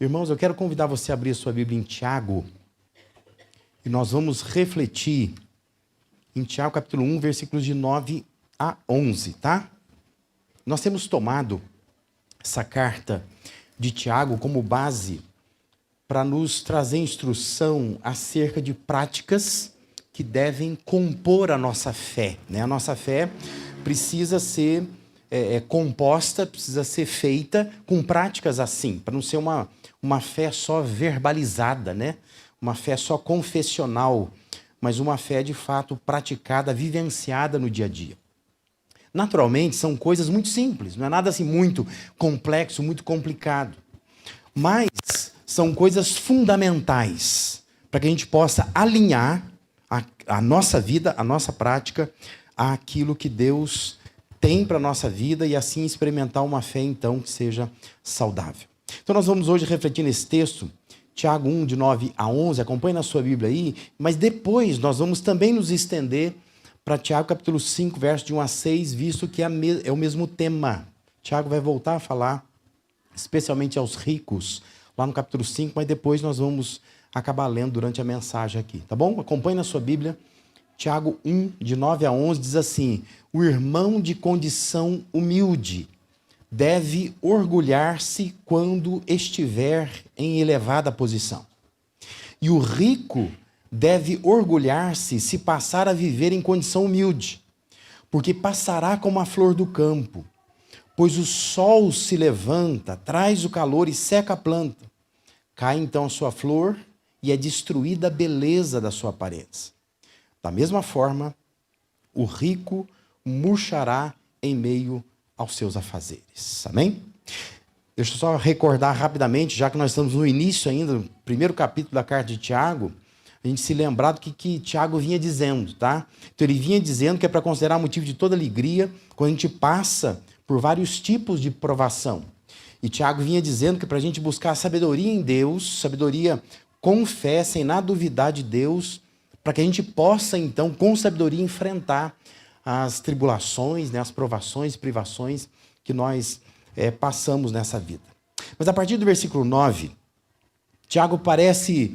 Irmãos, eu quero convidar você a abrir a sua Bíblia em Tiago e nós vamos refletir em Tiago capítulo 1, versículos de 9 a 11, tá? Nós temos tomado essa carta de Tiago como base para nos trazer instrução acerca de práticas que devem compor a nossa fé, né? A nossa fé precisa ser composta, precisa ser feita com práticas assim, para não ser uma fé só verbalizada, né? Uma fé só confessional, mas uma fé de fato praticada, vivenciada no dia a dia. Naturalmente, são coisas muito simples, não é nada assim muito complexo, muito complicado, mas são coisas fundamentais para que a gente possa alinhar a nossa vida, a nossa prática, àquilo que Deus tem para a nossa vida e assim experimentar uma fé, então, que seja saudável. Então, nós vamos hoje refletir nesse texto, Tiago 1, de 9 a 11, acompanhe na sua Bíblia aí, mas depois nós vamos também nos estender para Tiago capítulo 5, verso de 1 a 6, visto que é o mesmo tema. Tiago vai voltar a falar, especialmente aos ricos, lá no capítulo 5, mas depois nós vamos acabar lendo durante a mensagem aqui, tá bom? Acompanhe na sua Bíblia. Tiago 1, de 9 a 11, diz assim: o irmão de condição humilde deve orgulhar-se quando estiver em elevada posição. E o rico deve orgulhar-se se passar a viver em condição humilde, porque passará como a flor do campo, pois o sol se levanta, traz o calor e seca a planta. Cai então a sua flor e é destruída a beleza da sua aparência. Da mesma forma, o rico murchará em meio aos seus afazeres. Amém? Deixa eu só recordar rapidamente, já que nós estamos no início ainda, no primeiro capítulo da carta de Tiago, a gente se lembrar do que Tiago vinha dizendo, tá? Então ele vinha dizendo que é para considerar motivo de toda alegria quando a gente passa por vários tipos de provação. E Tiago vinha dizendo que para a gente buscar sabedoria em Deus, sabedoria com fé, sem nada duvidar de Deus, para que a gente possa, então, com sabedoria, enfrentar as tribulações, né, as provações e privações que nós passamos nessa vida. Mas a partir do versículo 9, Tiago parece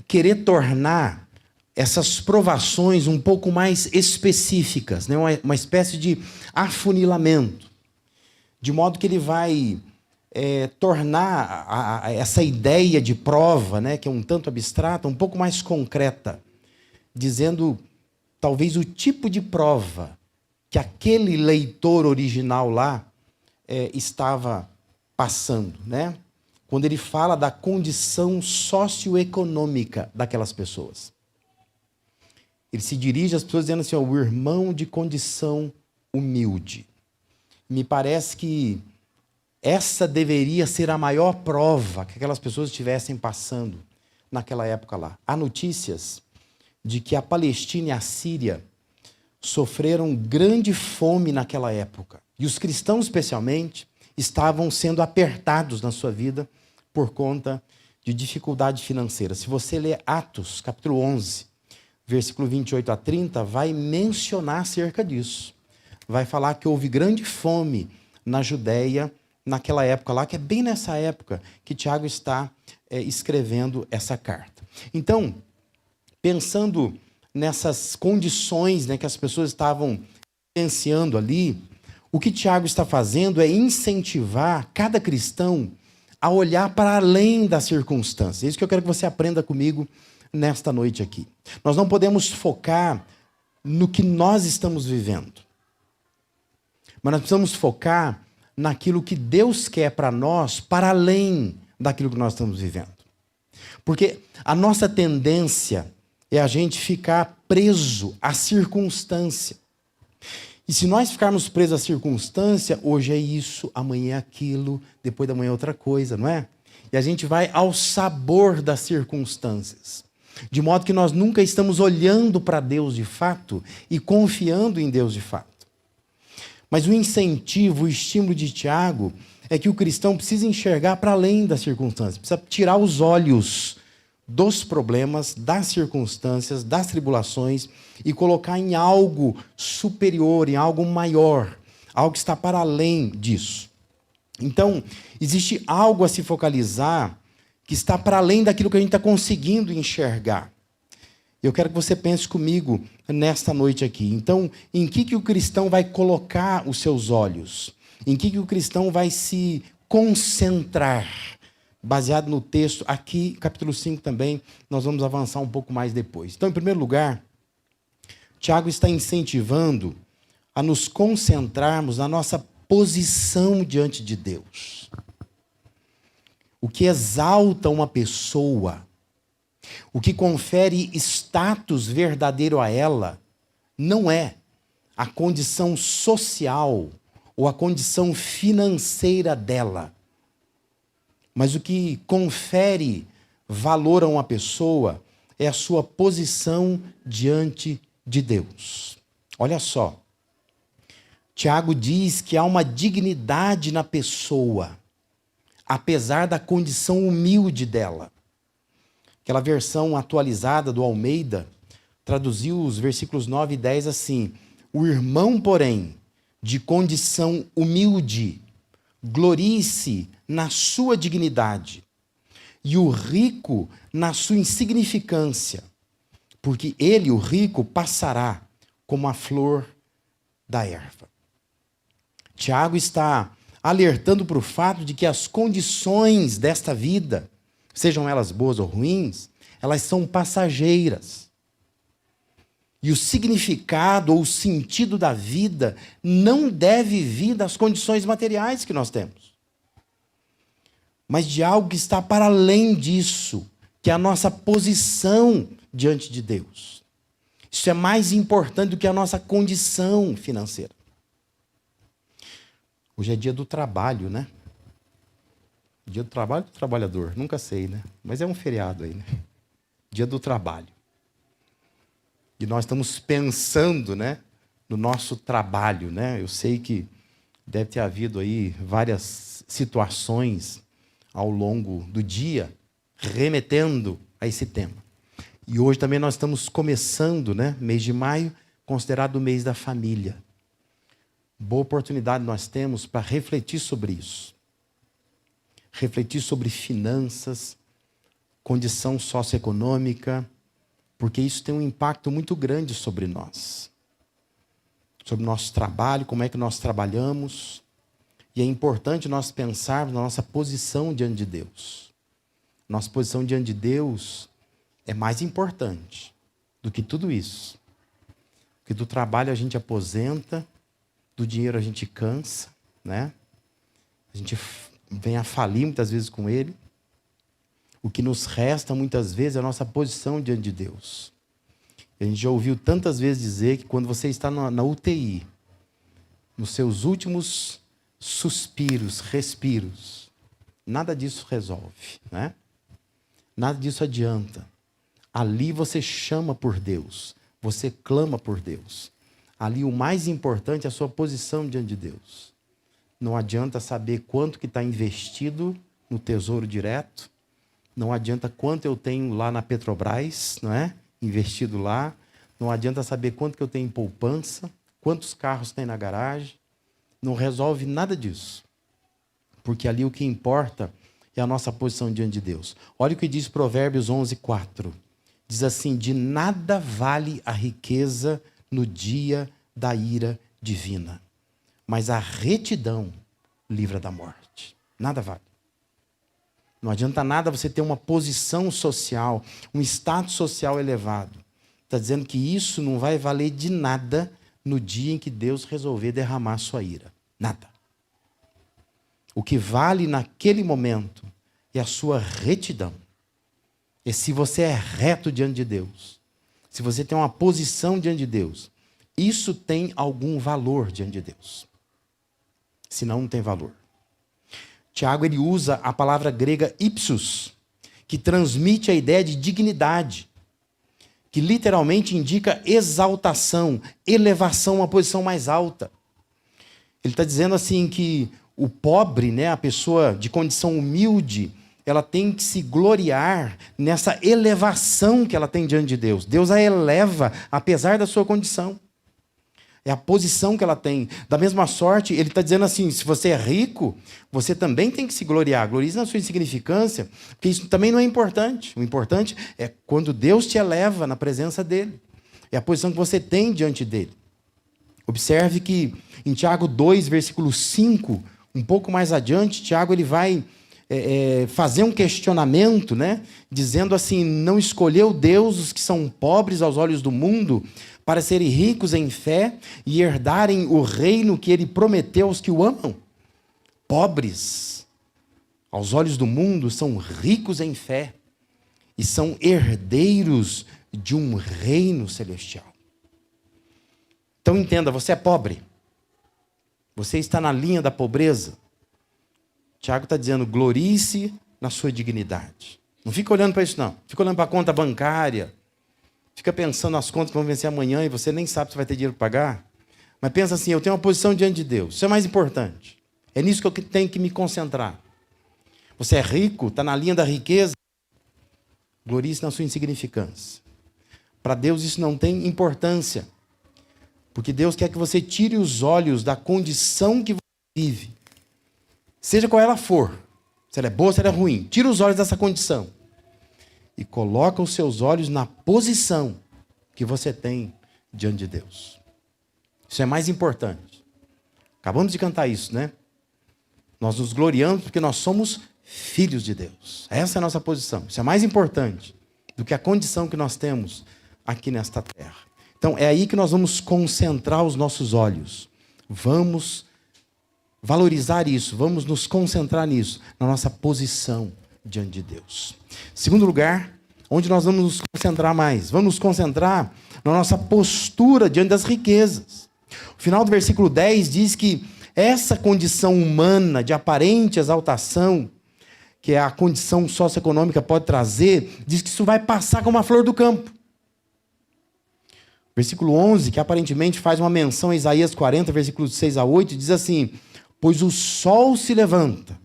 querer tornar essas provações um pouco mais específicas, né, uma espécie de afunilamento, de modo que ele vai tornar essa ideia de prova, né, que é um tanto abstrata, um pouco mais concreta, dizendo talvez o tipo de prova que aquele leitor original lá estava passando, né? Quando ele fala da condição socioeconômica daquelas pessoas. Ele se dirige às pessoas dizendo assim, o irmão de condição humilde. Me parece que essa deveria ser a maior prova que aquelas pessoas estivessem passando naquela época lá. Há notícias de que a Palestina e a Síria sofreram grande fome naquela época. E os cristãos, especialmente, estavam sendo apertados na sua vida por conta de dificuldade financeira. Se você ler Atos, capítulo 11, versículo 28 a 30, vai mencionar acerca disso. Vai falar que houve grande fome na Judéia naquela época lá, que é bem nessa época que Tiago está escrevendo essa carta. Então, pensando nessas condições, né, que as pessoas estavam vivenciando ali, o que Tiago está fazendo é incentivar cada cristão a olhar para além das circunstâncias. É isso que eu quero que você aprenda comigo nesta noite aqui. Nós não podemos focar no que nós estamos vivendo, mas nós precisamos focar naquilo que Deus quer para nós, para além daquilo que nós estamos vivendo. Porque a nossa tendência é a gente ficar preso à circunstância. E se nós ficarmos presos à circunstância, hoje é isso, amanhã é aquilo, depois da manhã é outra coisa, não é? E a gente vai ao sabor das circunstâncias. De modo que nós nunca estamos olhando para Deus de fato e confiando em Deus de fato. Mas o incentivo, o estímulo de Tiago é que o cristão precisa enxergar para além das circunstâncias, precisa tirar os olhos dos problemas, das circunstâncias, das tribulações e colocar em algo superior, em algo maior, algo que está para além disso. Então, existe algo a se focalizar que está para além daquilo que a gente está conseguindo enxergar. Eu quero que você pense comigo nesta noite aqui. Então, em que o cristão vai colocar os seus olhos? Em que o cristão vai se concentrar? Baseado no texto, aqui, capítulo 5 também, nós vamos avançar um pouco mais depois. Então, em primeiro lugar, Tiago está incentivando a nos concentrarmos na nossa posição diante de Deus. O que exalta uma pessoa, o que confere status verdadeiro a ela, não é a condição social ou a condição financeira dela. Mas o que confere valor a uma pessoa é a sua posição diante de Deus. Olha só. Tiago diz que há uma dignidade na pessoa, apesar da condição humilde dela. Aquela versão atualizada do Almeida traduziu os versículos 9 e 10 assim: o irmão, porém, de condição humilde, glorie-se na sua dignidade, e o rico na sua insignificância, porque ele, o rico, passará como a flor da erva. Tiago está alertando para o fato de que as condições desta vida, sejam elas boas ou ruins, elas são passageiras. E o significado ou o sentido da vida não deve vir das condições materiais que nós temos, mas de algo que está para além disso, que é a nossa posição diante de Deus. Isso é mais importante do que a nossa condição financeira. Hoje é dia do trabalho, né? Dia do trabalho do trabalhador, nunca sei, né? Mas é um feriado aí, né? Dia do trabalho. E nós estamos pensando, né, no nosso trabalho, né? Eu sei que deve ter havido aí várias situações ao longo do dia remetendo a esse tema. E hoje também nós estamos começando, né, mês de maio, considerado o mês da família. Boa oportunidade nós temos para refletir sobre isso. Refletir sobre finanças, condição socioeconômica, porque isso tem um impacto muito grande sobre nós. Sobre o nosso trabalho, como é que nós trabalhamos. E é importante nós pensarmos na nossa posição diante de Deus. Nossa posição diante de Deus é mais importante do que tudo isso. Porque do trabalho a gente aposenta, do dinheiro a gente cansa, né? A gente vem a falir muitas vezes com ele. O que nos resta muitas vezes é a nossa posição diante de Deus. A gente já ouviu tantas vezes dizer que quando você está na UTI, nos seus últimos suspiros, respiros, nada disso resolve, né? Nada disso adianta. Ali você chama por Deus, você clama por Deus. Ali o mais importante é a sua posição diante de Deus. Não adianta saber quanto que está investido no Tesouro Direto, não adianta quanto eu tenho lá na Petrobras, não é? Investido lá, não adianta saber quanto que eu tenho em poupança, quantos carros tem na garagem, não resolve nada disso. Porque ali o que importa é a nossa posição diante de Deus. Olha o que diz Provérbios 11:4. Diz assim: de nada vale a riqueza no dia da ira divina, mas a retidão livra da morte. Nada vale. Não adianta nada você ter uma posição social, um status social elevado. Está dizendo que isso não vai valer de nada no dia em que Deus resolver derramar sua ira. Nada. O que vale naquele momento é a sua retidão. É se você é reto diante de Deus. Se você tem uma posição diante de Deus. Isso tem algum valor diante de Deus. Senão não tem valor. Tiago, ele usa a palavra grega ipsos, que transmite a ideia de dignidade, que literalmente indica exaltação, elevação a uma posição mais alta. Ele está dizendo assim que o pobre, né, a pessoa de condição humilde, ela tem que se gloriar nessa elevação que ela tem diante de Deus. Deus a eleva apesar da sua condição. É a posição que ela tem. Da mesma sorte, ele está dizendo assim, se você é rico, você também tem que se gloriar. Glorie-se na sua insignificância, porque isso também não é importante. O importante é quando Deus te eleva na presença dele. É a posição que você tem diante dele. Observe que em Tiago 2, versículo 5, um pouco mais adiante, Tiago ele vai fazer um questionamento, né? Dizendo assim, não escolheu Deus os que são pobres aos olhos do mundo, para serem ricos em fé e herdarem o reino que ele prometeu aos que o amam? Pobres, aos olhos do mundo, são ricos em fé e são herdeiros de um reino celestial. Então entenda, você é pobre. Você está na linha da pobreza. Tiago está dizendo, glorie-se na sua dignidade. Não fica olhando para isso, não. Fica olhando para a conta bancária. Fica pensando nas contas que vão vencer amanhã e você nem sabe se vai ter dinheiro para pagar. Mas pensa assim, eu tenho uma posição diante de Deus. Isso é mais importante. É nisso que eu tenho que me concentrar. Você é rico, está na linha da riqueza. Glorie-se na sua insignificância. Para Deus isso não tem importância. Porque Deus quer que você tire os olhos da condição que você vive. Seja qual ela for. Se ela é boa, se ela é ruim. Tira os olhos dessa condição. E coloca os seus olhos na posição que você tem diante de Deus. Isso é mais importante. Acabamos de cantar isso, né? Nós nos gloriamos porque nós somos filhos de Deus. Essa é a nossa posição. Isso é mais importante do que a condição que nós temos aqui nesta terra. Então, é aí que nós vamos concentrar os nossos olhos. Vamos valorizar isso, vamos nos concentrar nisso, na nossa posição diante de Deus. Segundo lugar, onde nós vamos nos concentrar mais? Vamos nos concentrar na nossa postura diante das riquezas. O final do versículo 10 diz que essa condição humana de aparente exaltação, que é a condição socioeconômica pode trazer, diz que isso vai passar como a flor do campo. Versículo 11, que aparentemente faz uma menção a Isaías 40, versículos 6 a 8, diz assim, pois o sol se levanta,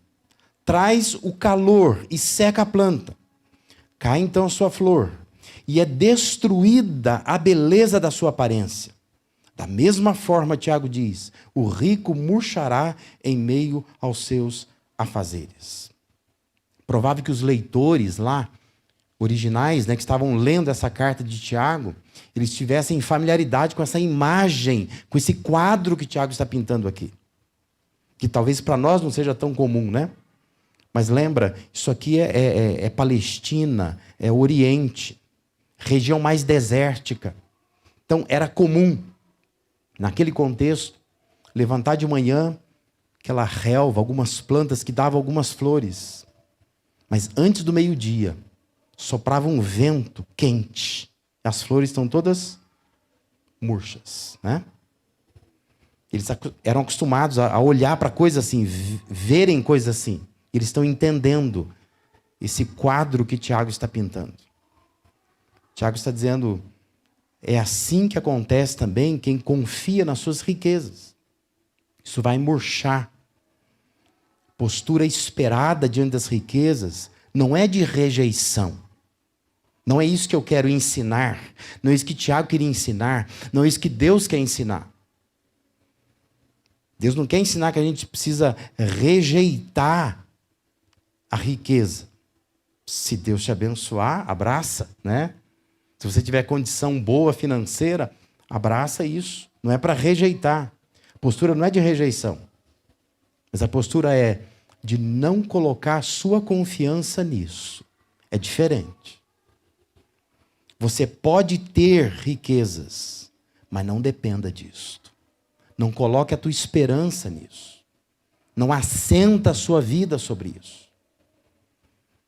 traz o calor e seca a planta. Cai então a sua flor, e é destruída a beleza da sua aparência. Da mesma forma, Tiago diz, o rico murchará em meio aos seus afazeres. Provável que os leitores lá, originais, né, que estavam lendo essa carta de Tiago, eles tivessem familiaridade com essa imagem, com esse quadro que Tiago está pintando aqui. Que talvez para nós não seja tão comum, né? Mas lembra, isso aqui é Palestina, é Oriente, região mais desértica. Então era comum, naquele contexto, levantar de manhã aquela relva, algumas plantas que davam algumas flores. Mas antes do meio-dia, soprava um vento quente. As flores estão todas murchas, né? Eles eram acostumados a olhar para coisas assim, verem coisas assim. Eles estão entendendo esse quadro que Tiago está pintando. Tiago está dizendo, é assim que acontece também quem confia nas suas riquezas. Isso vai murchar. Postura esperada diante das riquezas não é de rejeição. Não é isso que eu quero ensinar. Não é isso que Tiago queria ensinar. Não é isso que Deus quer ensinar. Deus não quer ensinar que a gente precisa rejeitar a riqueza. Se Deus te abençoar, abraça, né? Se você tiver condição boa financeira, abraça isso. Não é para rejeitar. A postura não é de rejeição. Mas a postura é de não colocar a sua confiança nisso. É diferente. Você pode ter riquezas, mas não dependa disso. Não coloque a tua esperança nisso. Não assenta a sua vida sobre isso.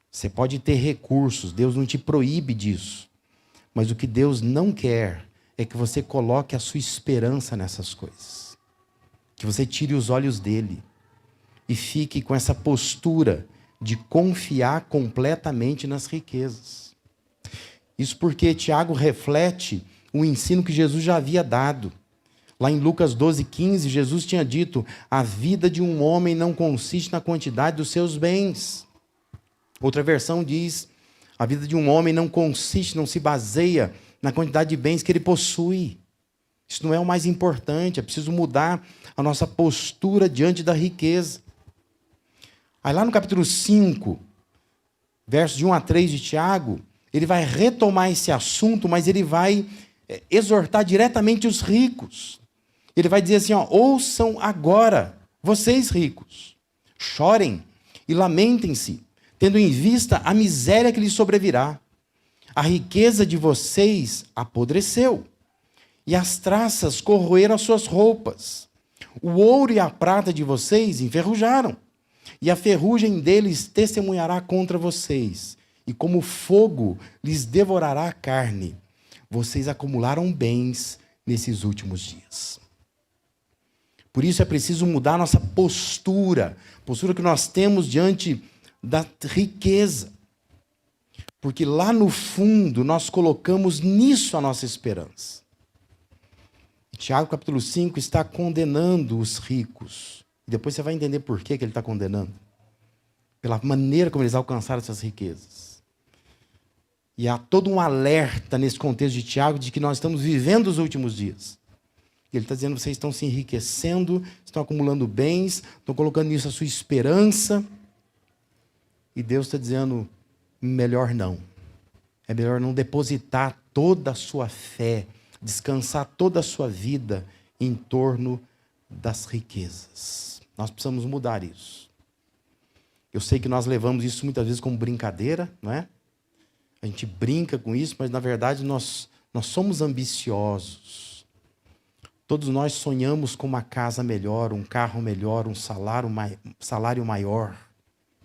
Você pode ter recursos, Deus não te proíbe disso. Mas o que Deus não quer é que você coloque a sua esperança nessas coisas. Que você tire os olhos dele e fique com essa postura de confiar completamente nas riquezas. Isso porque Tiago reflete o ensino que Jesus já havia dado. Lá em Lucas 12:15, Jesus tinha dito, a vida de um homem não consiste na quantidade dos seus bens. Outra versão diz, a vida de um homem não consiste, não se baseia na quantidade de bens que ele possui. Isso não é o mais importante, é preciso mudar a nossa postura diante da riqueza. Aí lá no capítulo 5, versos de 1 a 3 de Tiago, ele vai retomar esse assunto, mas ele vai exortar diretamente os ricos. Ele vai dizer assim, ó, ouçam agora, vocês ricos, chorem e lamentem-se, tendo em vista a miséria que lhes sobrevirá. A riqueza de vocês apodreceu, e as traças corroeram as suas roupas. O ouro e a prata de vocês enferrujaram, e a ferrugem deles testemunhará contra vocês, e como fogo lhes devorará a carne. Vocês acumularam bens nesses últimos dias. Por isso é preciso mudar a nossa postura que nós temos diante da riqueza. Porque lá no fundo nós colocamos nisso a nossa esperança. Tiago capítulo 5 está condenando os ricos. E depois você vai entender por que ele está condenando. Pela maneira como eles alcançaram essas riquezas. E há todo um alerta nesse contexto de Tiago de que nós estamos vivendo os últimos dias. Ele está dizendo que vocês estão se enriquecendo, estão acumulando bens, estão colocando nisso a sua esperança. E Deus está dizendo, melhor não. É melhor não depositar toda a sua fé, descansar toda a sua vida em torno das riquezas. Nós precisamos mudar isso. Eu sei que nós levamos isso muitas vezes como brincadeira, não é? A gente brinca com isso, mas na verdade nós somos ambiciosos. Todos nós sonhamos com uma casa melhor, um carro melhor, um salário maior,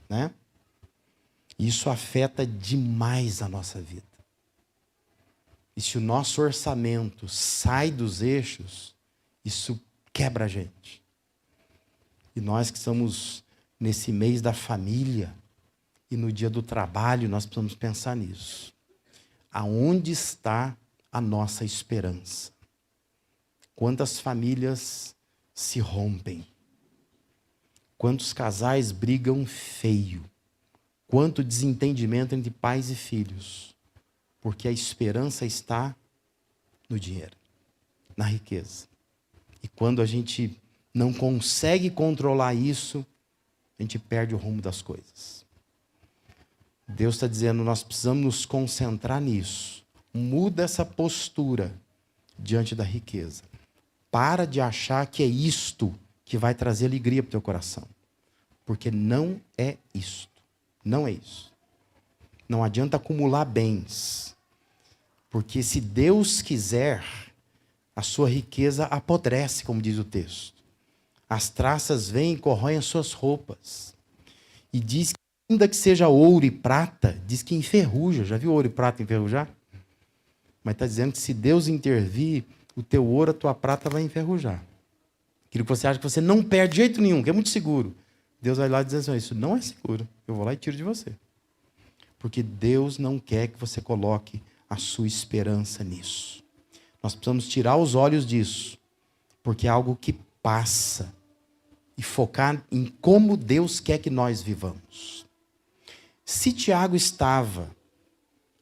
né? Isso afeta demais a nossa vida. E se o nosso orçamento sai dos eixos, isso quebra a gente. E nós que estamos nesse mês da família e no dia do trabalho, nós precisamos pensar nisso. Aonde está a nossa esperança? Quantas famílias se rompem? Quantos casais brigam feio? Quanto desentendimento entre pais e filhos? Porque a esperança está no dinheiro, na riqueza. E quando a gente não consegue controlar isso, a gente perde o rumo das coisas. Deus está dizendo, nós precisamos nos concentrar nisso. Muda essa postura diante da riqueza. Para de achar que é isto que vai trazer alegria para o teu coração. Porque não é isto. Não é isso. Não adianta acumular bens. Porque se Deus quiser, a sua riqueza apodrece, como diz o texto. As traças vêm e corroem as suas roupas. E diz que, ainda que seja ouro e prata, diz que enferruja. Já viu ouro e prata enferrujar? Mas está dizendo que se Deus intervir, o teu ouro, a tua prata vai enferrujar. Aquilo que você acha que você não perde de jeito nenhum, que é muito seguro. Deus vai lá e diz assim, isso não é seguro. Eu vou lá e tiro de você. Porque Deus não quer que você coloque a sua esperança nisso. Nós precisamos tirar os olhos disso. Porque é algo que passa. E focar em como Deus quer que nós vivamos. Se Tiago estava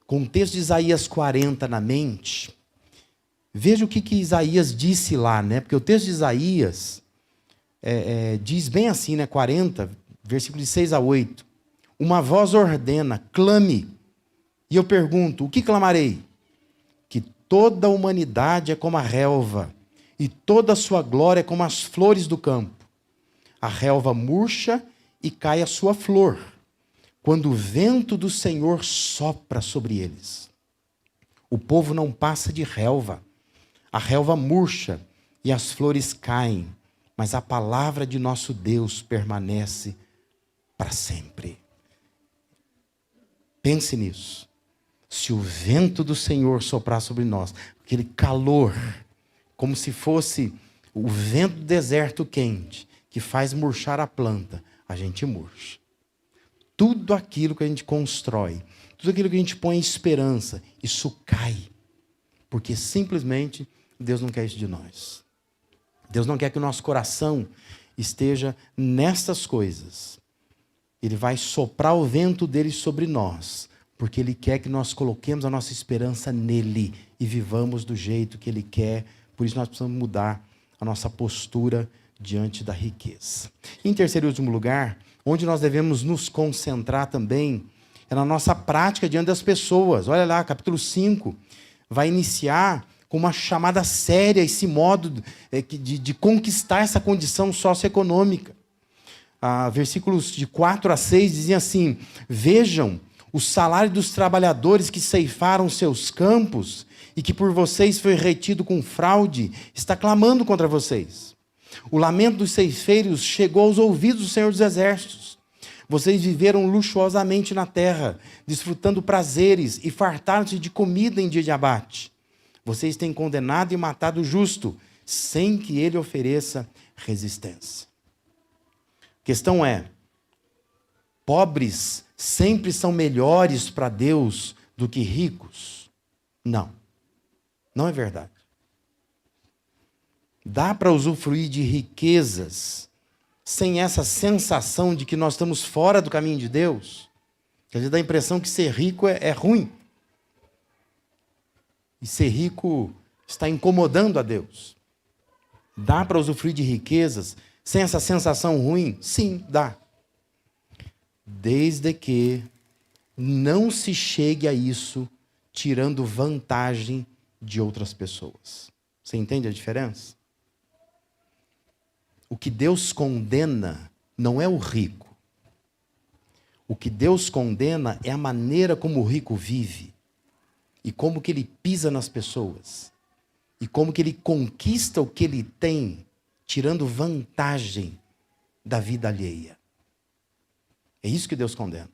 com o texto de Isaías 40 na mente, veja o que Isaías disse lá, né? Porque o texto de Isaías diz bem assim, né? 40, versículos de 6 a 8. Uma voz ordena, clame. E eu pergunto, o que clamarei? Que toda a humanidade é como a relva, e toda a sua glória é como as flores do campo. A relva murcha e cai a sua flor, quando o vento do Senhor sopra sobre eles. O povo não passa de relva. A relva murcha e as flores caem, mas a palavra de nosso Deus permanece para sempre. Pense nisso. Se o vento do Senhor soprar sobre nós, aquele calor, como se fosse o vento do deserto quente, que faz murchar a planta, a gente murcha. Tudo aquilo que a gente constrói, tudo aquilo que a gente põe em esperança, isso cai. Porque simplesmente Deus não quer isso de nós. Deus não quer que o nosso coração esteja nestas coisas. Ele vai soprar o vento dele sobre nós, porque Ele quer que nós coloquemos a nossa esperança nele e vivamos do jeito que Ele quer Por isso nós precisamos mudar a nossa postura diante da riqueza. Em terceiro e último lugar, onde nós devemos nos concentrar também, é na nossa prática diante das pessoas. Olha lá, capítulo 5, vai iniciar com uma chamada séria, esse modo de conquistar essa condição socioeconômica. Versículos de 4 a 6 dizem assim: vejam o salário dos trabalhadores que ceifaram seus campos e que por vocês foi retido com fraude, está clamando contra vocês. O lamento dos ceifeiros chegou aos ouvidos do Senhor dos Exércitos. Vocês viveram luxuosamente na terra, desfrutando prazeres e fartaram-se de comida em dia de abate. Vocês têm condenado e matado o justo, sem que ele ofereça resistência. A questão é, pobres sempre são melhores para Deus do que ricos? Não, não é verdade. Dá para usufruir de riquezas sem essa sensação de que nós estamos fora do caminho de Deus? Quer dizer, dá a impressão que ser rico é ruim. E ser rico está incomodando a Deus. Dá para usufruir de riquezas sem essa sensação ruim? Sim, dá. Desde que não se chegue a isso tirando vantagem de outras pessoas. Você entende a diferença? O que Deus condena não é o rico. O que Deus condena é a maneira como o rico vive. E como que ele pisa nas pessoas. E como que ele conquista o que ele tem, tirando vantagem da vida alheia. É isso que Deus condena.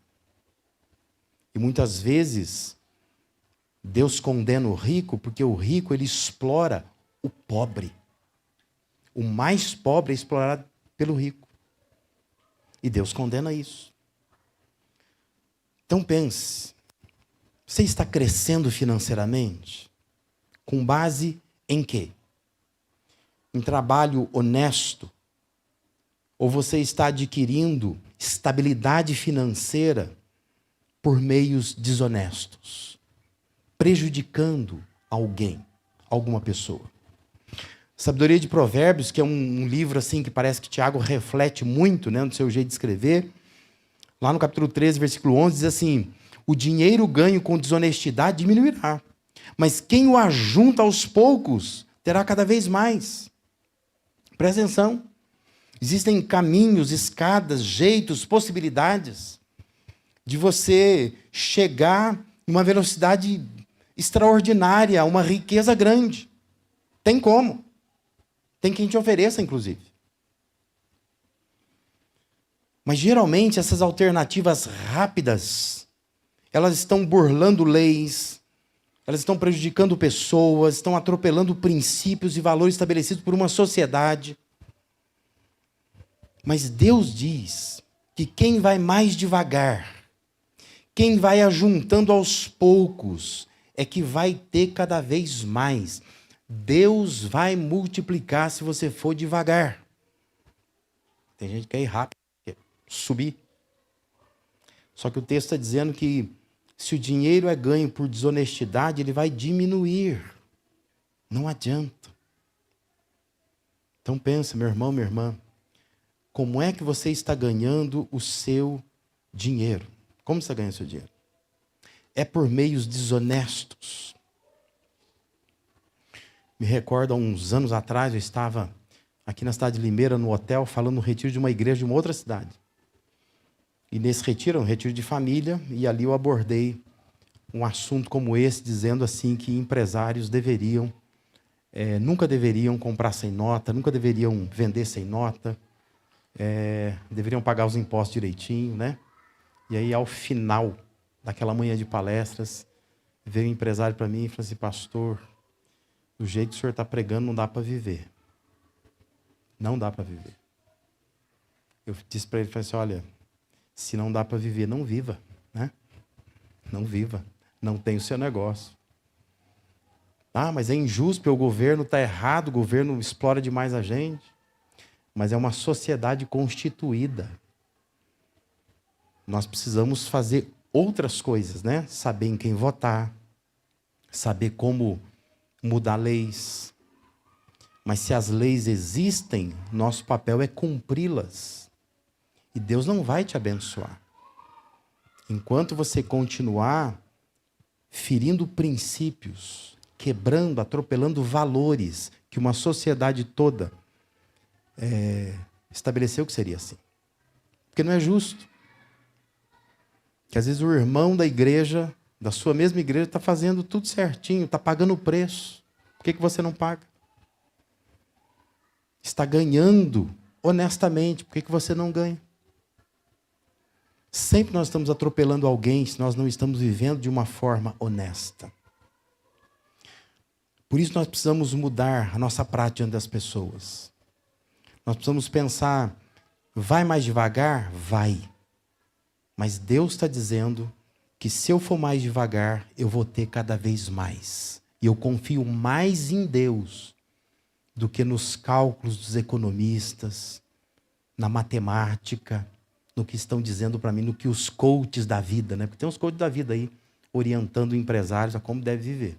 E muitas vezes, Deus condena o rico porque o rico ele explora o pobre. O mais pobre é explorado pelo rico. E Deus condena isso. Então pense, você está crescendo financeiramente? Com base em quê? Em trabalho honesto? Ou você está adquirindo estabilidade financeira por meios desonestos, prejudicando alguém, alguma pessoa? Sabedoria de Provérbios, que é um livro assim que parece que Tiago reflete muito, né, no seu jeito de escrever. Lá no capítulo 13, versículo 11, diz assim: o dinheiro ganho com desonestidade diminuirá, mas quem o ajunta aos poucos terá cada vez mais. Presta atenção. Existem caminhos, escadas, jeitos, possibilidades de você chegar em uma velocidade extraordinária, a uma riqueza grande. Tem como. Tem quem te ofereça, inclusive. Mas, geralmente, essas alternativas rápidas, elas estão burlando leis, elas estão prejudicando pessoas, estão atropelando princípios e valores estabelecidos por uma sociedade. Mas Deus diz que quem vai mais devagar, quem vai ajuntando aos poucos, é que vai ter cada vez mais. Deus vai multiplicar se você for devagar. Tem gente que quer ir rápido, quer subir. Só que o texto está dizendo que se o dinheiro é ganho por desonestidade, ele vai diminuir. Não adianta. Então pensa, meu irmão, minha irmã, como é que você está ganhando o seu dinheiro? Como você ganha o seu dinheiro? É por meios desonestos. Me recordo, há uns anos atrás, eu estava aqui na cidade de Limeira, no hotel, falando no retiro de uma igreja de uma outra cidade. E nesse retiro, um retiro de família, e ali eu abordei um assunto como esse, dizendo assim que empresários nunca deveriam comprar sem nota, nunca deveriam vender sem nota, deveriam pagar os impostos direitinho, né? E aí, ao final daquela manhã de palestras, veio um empresário para mim e falou assim: pastor, do jeito que o senhor está pregando, não dá para viver. Não dá para viver. Eu disse para ele, falei assim: olha, se não dá para viver, não viva, né? Não viva. Não tem o seu negócio. Ah, mas é injusto, porque o governo está errado, o governo explora demais a gente. Mas é uma sociedade constituída. Nós precisamos fazer outras coisas, né? Saber em quem votar, saber como mudar leis, Mas se as leis existem, nosso papel é cumpri-las. E Deus não vai te abençoar. Enquanto você continuar ferindo princípios, quebrando, atropelando valores que uma sociedade toda estabeleceu que seria assim. Porque não é justo. Que às vezes o irmão da igreja, da sua mesma igreja, está fazendo tudo certinho, está pagando o preço. Por que você não paga? Está ganhando honestamente, por que você não ganha? Sempre nós estamos atropelando alguém se nós não estamos vivendo de uma forma honesta. Por isso nós precisamos mudar a nossa prática diante das pessoas. Nós precisamos pensar, vai mais devagar? Vai. Mas Deus está dizendo que se eu for mais devagar, eu vou ter cada vez mais. E eu confio mais em Deus do que nos cálculos dos economistas, na matemática, no que estão dizendo para mim, no que os coaches da vida, né? Porque tem uns coaches da vida aí, orientando empresários a como deve viver.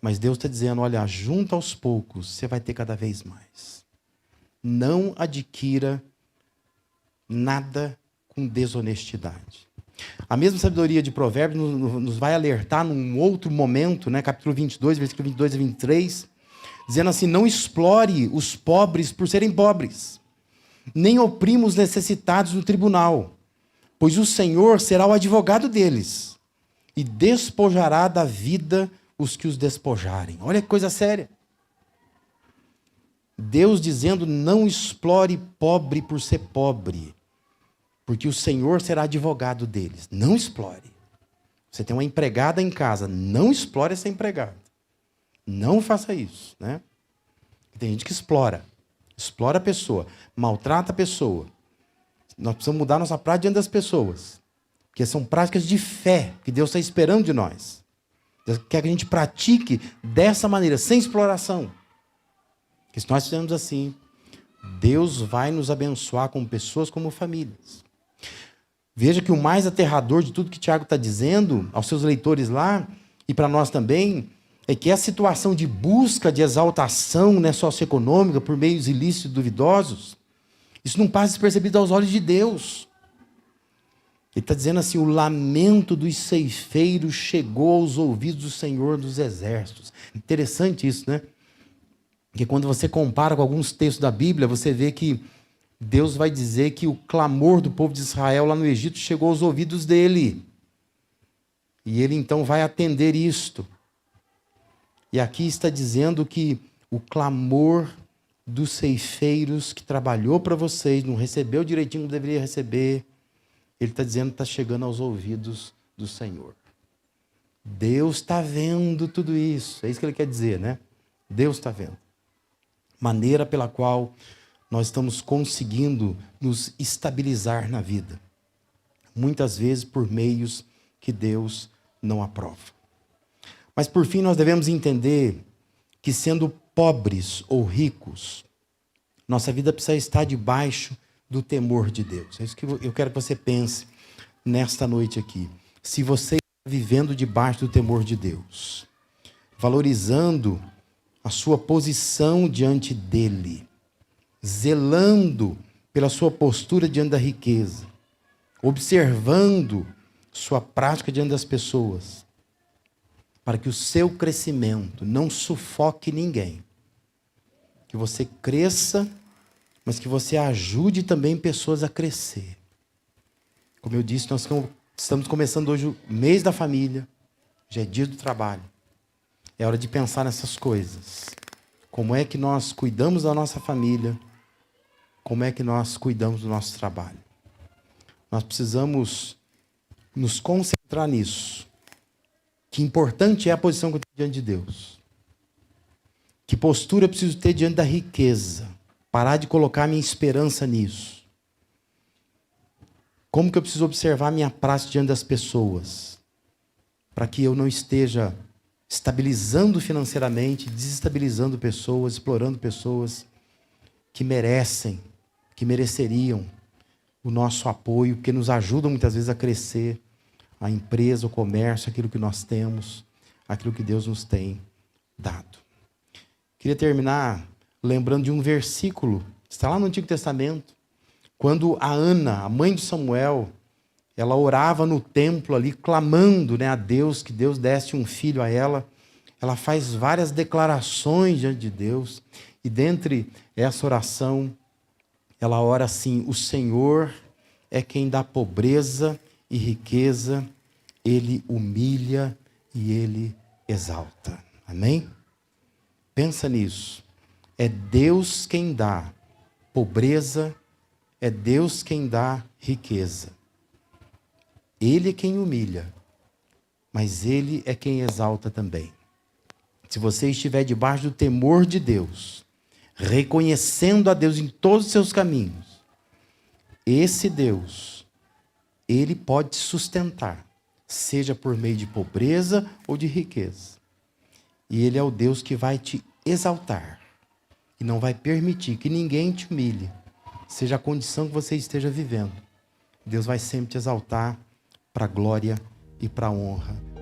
Mas Deus está dizendo, olha, junto aos poucos, você vai ter cada vez mais. Não adquira nada com desonestidade. A mesma sabedoria de Provérbios nos vai alertar num outro momento, né? Capítulo 22, versículo 22 a 23, dizendo assim, não explore os pobres por serem pobres, nem oprima os necessitados no tribunal, pois o Senhor será o advogado deles e despojará da vida os que os despojarem. Olha que coisa séria. Deus dizendo, não explore pobre por ser pobre, porque o Senhor será advogado deles. Não explore. Você tem uma empregada em casa, não explore essa empregada. Não faça isso, né? Tem gente que explora a pessoa, maltrata a pessoa. Nós precisamos mudar nossa prática diante das pessoas, porque são práticas de fé que Deus está esperando de nós. Deus quer que a gente pratique dessa maneira, sem exploração. Porque se nós fizermos assim, Deus vai nos abençoar como pessoas, como famílias. Veja que o mais aterrador de tudo que Tiago está dizendo aos seus leitores lá, e para nós também, é que a situação de busca de exaltação, né, socioeconômica por meios ilícitos e duvidosos, isso não passa despercebido aos olhos de Deus. Ele está dizendo assim, o lamento dos ceifeiros chegou aos ouvidos do Senhor dos Exércitos. Interessante isso, né? Porque quando você compara com alguns textos da Bíblia, você vê que Deus vai dizer que o clamor do povo de Israel lá no Egito chegou aos ouvidos dele. E ele então vai atender isto. E aqui está dizendo que o clamor dos ceifeiros que trabalhou para vocês, não recebeu direitinho como deveria receber, ele está dizendo que está chegando aos ouvidos do Senhor. Deus está vendo tudo isso. É isso que ele quer dizer, né? Deus está vendo. Maneira pela qual nós estamos conseguindo nos estabilizar na vida. Muitas vezes por meios que Deus não aprova. Mas por fim nós devemos entender que sendo pobres ou ricos, nossa vida precisa estar debaixo do temor de Deus. É isso que eu quero que você pense nesta noite aqui. Se você está vivendo debaixo do temor de Deus, valorizando a sua posição diante dele, zelando pela sua postura diante da riqueza, observando sua prática diante das pessoas, para que o seu crescimento não sufoque ninguém. Que você cresça, mas que você ajude também pessoas a crescer. Como eu disse, nós estamos começando hoje o mês da família, já é dia do trabalho. É hora de pensar nessas coisas. Como é que nós cuidamos da nossa família? Como é que nós cuidamos do nosso trabalho? Nós precisamos nos concentrar nisso. Que importante é a posição que eu tenho diante de Deus. Que postura eu preciso ter diante da riqueza. Parar de colocar minha esperança nisso. Como que eu preciso observar minha prática diante das pessoas? Para que eu não esteja estabilizando financeiramente, desestabilizando pessoas, explorando pessoas que merecem, que mereceriam o nosso apoio, que nos ajudam muitas vezes a crescer, a empresa, o comércio, aquilo que nós temos, aquilo que Deus nos tem dado. Queria terminar lembrando de um versículo, está lá no Antigo Testamento, quando a Ana, a mãe de Samuel, ela orava no templo ali, clamando, né, a Deus, que Deus desse um filho a ela. Ela faz várias declarações diante de Deus. E dentre essa oração, ela ora assim: o Senhor é quem dá pobreza e riqueza, Ele humilha e Ele exalta. Amém? Pensa nisso. É Deus quem dá pobreza, é Deus quem dá riqueza. Ele é quem humilha, mas Ele é quem exalta também. Se você estiver debaixo do temor de Deus, reconhecendo a Deus em todos os seus caminhos, esse Deus, Ele pode te sustentar, seja por meio de pobreza ou de riqueza. E Ele é o Deus que vai te exaltar e não vai permitir que ninguém te humilhe, seja a condição que você esteja vivendo. Deus vai sempre te exaltar para a glória e para a honra